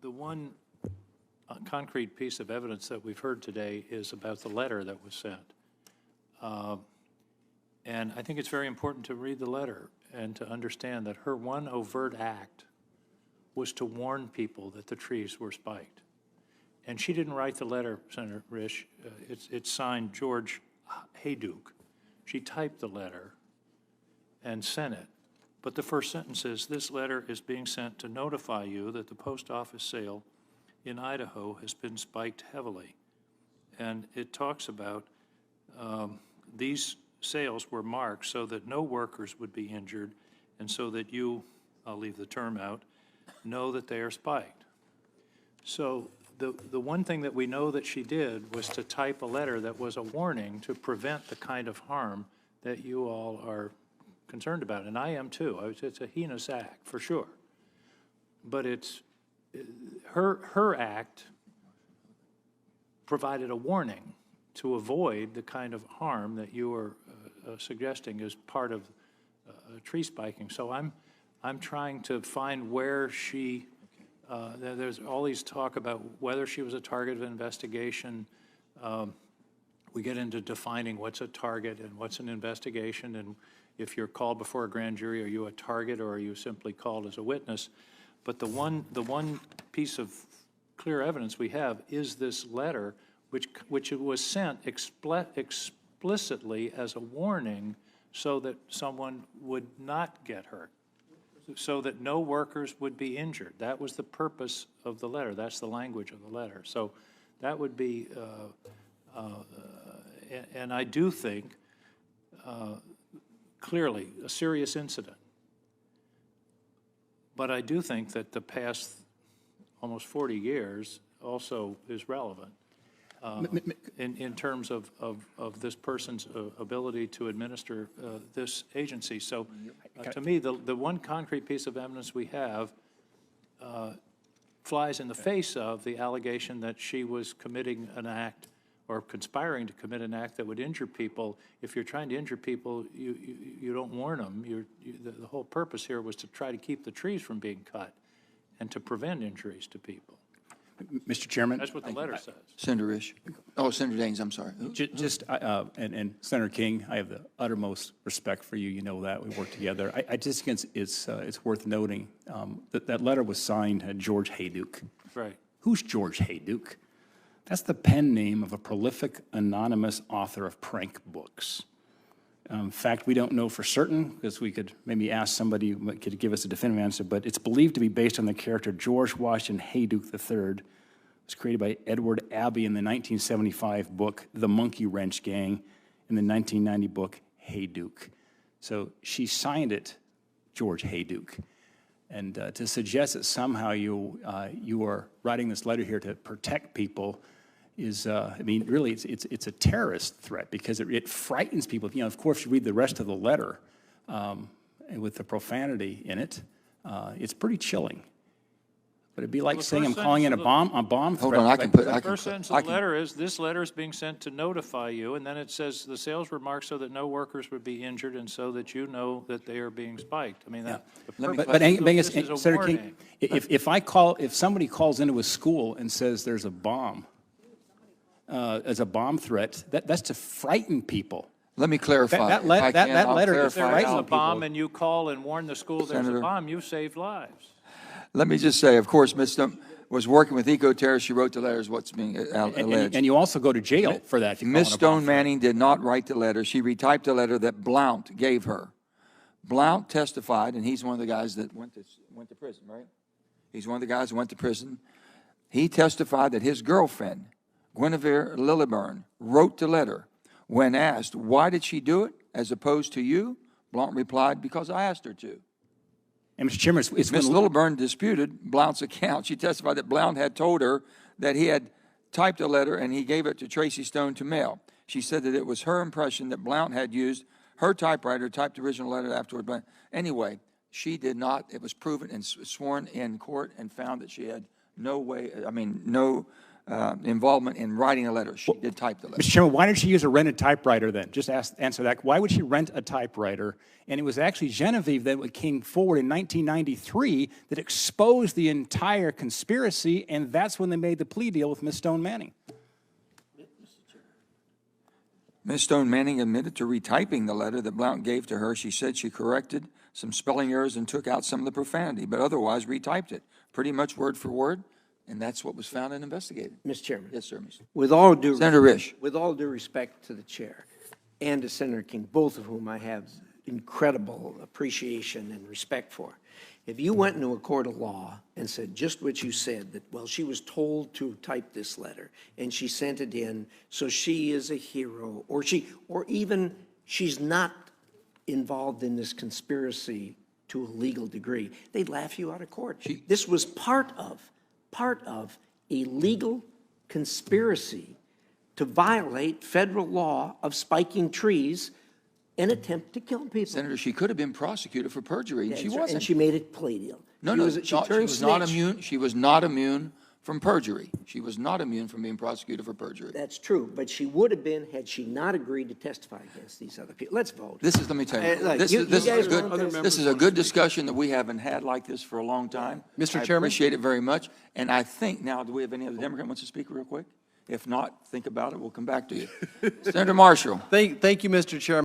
the one concrete piece of evidence that we've heard today is about the letter that was sent. And I think it's very important to read the letter and to understand that her one overt act was to warn people that the trees were spiked. And she didn't write the letter, Senator Risch. It's signed George Hayduke. She typed the letter and sent it. But the first sentence is, this letter is being sent to notify you that the post office sale in Idaho has been spiked heavily. And it talks about these sales were marked so that no workers would be injured and so that you, I'll leave the term out, know that they are spiked. So the one thing that we know that she did was to type a letter that was a warning to prevent the kind of harm that you all are concerned about, and I am too. It's a heinous act, for sure. But it's her act provided a warning to avoid the kind of harm that you are suggesting as part of tree spiking. So I'm trying to find where she. There's all these talk about whether she was a target of investigation. We get into defining what's a target and what's an investigation, and if you're called before a grand jury, are you a target or are you simply called as a witness? But the one piece of clear evidence we have is this letter, which was sent explicitly as a warning so that someone would not get hurt, so that no workers would be injured. That was the purpose of the letter. That's the language of the letter. So that would be, and I do think, clearly a serious incident. But I do think that the past almost 40 years also is relevant in terms of this person's ability to administer this agency. So to me, the one concrete piece of evidence we have flies in the face of the allegation that she was committing an act or conspiring to commit an act that would injure people. If you're trying to injure people, you don't warn them. The whole purpose here was to try to keep the trees from being cut and to prevent injuries to people. Mr. Chairman. That's what the letter says. Senator Risch. Oh, Senator Daines, I'm sorry. And Senator King, I have the uttermost respect for you. You know that. We work together. I just think it's worth noting that letter was signed George Hayduke. Right. Who's George Hayduke? That's the pen name of a prolific anonymous author of prank books. In fact, we don't know for certain, because we could maybe ask somebody who could give us a definitive answer, but it's believed to be based on the character George Washington Hayduke III. It was created by Edward Abbey in the 1975 book, The Monkey Wrench Gang, in the 1990 book, Hayduke. So she signed it, George Hayduke. And to suggest that somehow you are writing this letter here to protect people is, I mean, really, it's a terrorist threat because it frightens people. You know, of course, you read the rest of the letter with the profanity in it. It's pretty chilling. But it'd be like saying I'm calling in a bomb threat. Hold on, I can put. The first sentence of the letter is, this letter is being sent to notify you, and then it says the sales were marked so that no workers would be injured and so that you know that they are being spiked. I mean, that, but Angus, Senator King, if somebody calls into a school and says there's a bomb, as a bomb threat, that's to frighten people. Let me clarify. That letter is if there is frightening a bomb people. and you call and warn the school there's Senator, a bomb, you saved lives. Let me just say, of course, Ms. Stone was working with eco-terrorists. She wrote the letters, what's being alleged. And you also go to jail for that. Ms. Stone-Manning did not write the letter. She retyped the letter that Blount gave her. Blount testified, and he's one of the guys that went to prison, right? He's one of the guys who went to prison. He testified that his girlfriend, Guinevere Lilliburn, wrote the letter. When asked, why did she do it as opposed to you? Blount replied, because I asked her to. And Mr. Chairman, Ms. Lilliburn disputed Blount's account. She testified that Blount had told her that he had typed a letter and he gave it to Tracy Stone to mail. She said that it was her impression that Blount had used her typewriter, typed the original letter afterward. Anyway, she did not. It was proven and sworn in court and found that she had no way, involvement in writing a letter. She did type the letter. Mr. Chairman, why did she use a rented typewriter then? Just answer that. Why would she rent a typewriter? And it was actually Genevieve that came forward in 1993 that exposed the entire conspiracy, and that's when they made the plea deal with Ms. Stone-Manning. Ms. Stone-Manning admitted to retyping the letter that Blount gave to her. She said she corrected some spelling errors and took out some of the profanity, but otherwise retyped it, pretty much word for word, and that's what was found and investigated. Mr. Chairman. Yes, sir, Mr. With all due Senator Risch. With all due respect to the chair and to Senator King, both of whom I have incredible appreciation and respect for, if you went into a court of law and said just what you said, that, well, she was told to type this letter and she sent it in, so she is a hero, or even she's not involved in this conspiracy to a legal degree, they'd laugh you out of court. This was part of a legal conspiracy to violate federal law of spiking trees and attempt to kill people. Senator, she could have been prosecuted for perjury, and she wasn't. And she made it plea deal. No, she was not immune. She was not immune from perjury. She was not immune from being prosecuted for perjury. That's true, but she would have been had she not agreed to testify against these other people. Let's vote. Let me tell you, Look, this you is guys good. want this? This is a good discussion that we haven't had like this for a long time. Mr. I Chairman? appreciate it very much. And I think now, do we have any other Democrat wants to speak real quick? If not, think about it. We'll come back to you. Senator Marshall. Thank you, Mr. Chairman.